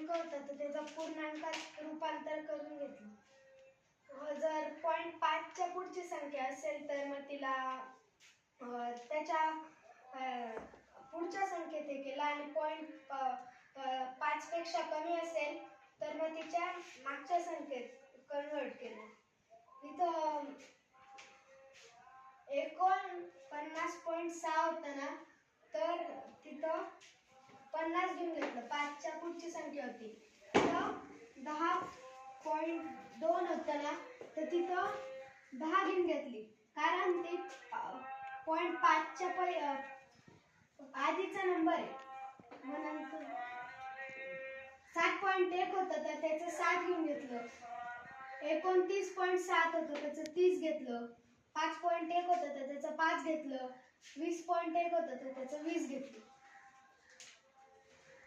पूर्णांक होता तर त्याचा पूर्णांकात रूपांतर करून घेतलं. जर 0.5 च्या पुढची संख्या असेल तर मग तिला त्याच्या पुढच्या संख्येत हे केलं आणि 0.5 पेक्षा कमी असेल तर मग तिच्या मागच्या संख्येत कन्वर्ट केलं. इथं 49.6 होतं ना तर तिथं 50 घेऊन घेतलं. 5 च्या पुढची संख्या होती. तिथं 10.2 होतं ना तर तिथं 10 घेऊन घेतली, कारण ते 0.5 च्या आधीचा नंबर आहे. मग नंतर 7.1 होतं तर त्याचं 7 घेऊन घेतलं. 29.7 होतं त्याचं 30 घेतलं. 5.1 होतं तर त्याचं 5 घेतलं. 20.1 होतं तर त्याचं 20 घेतलं.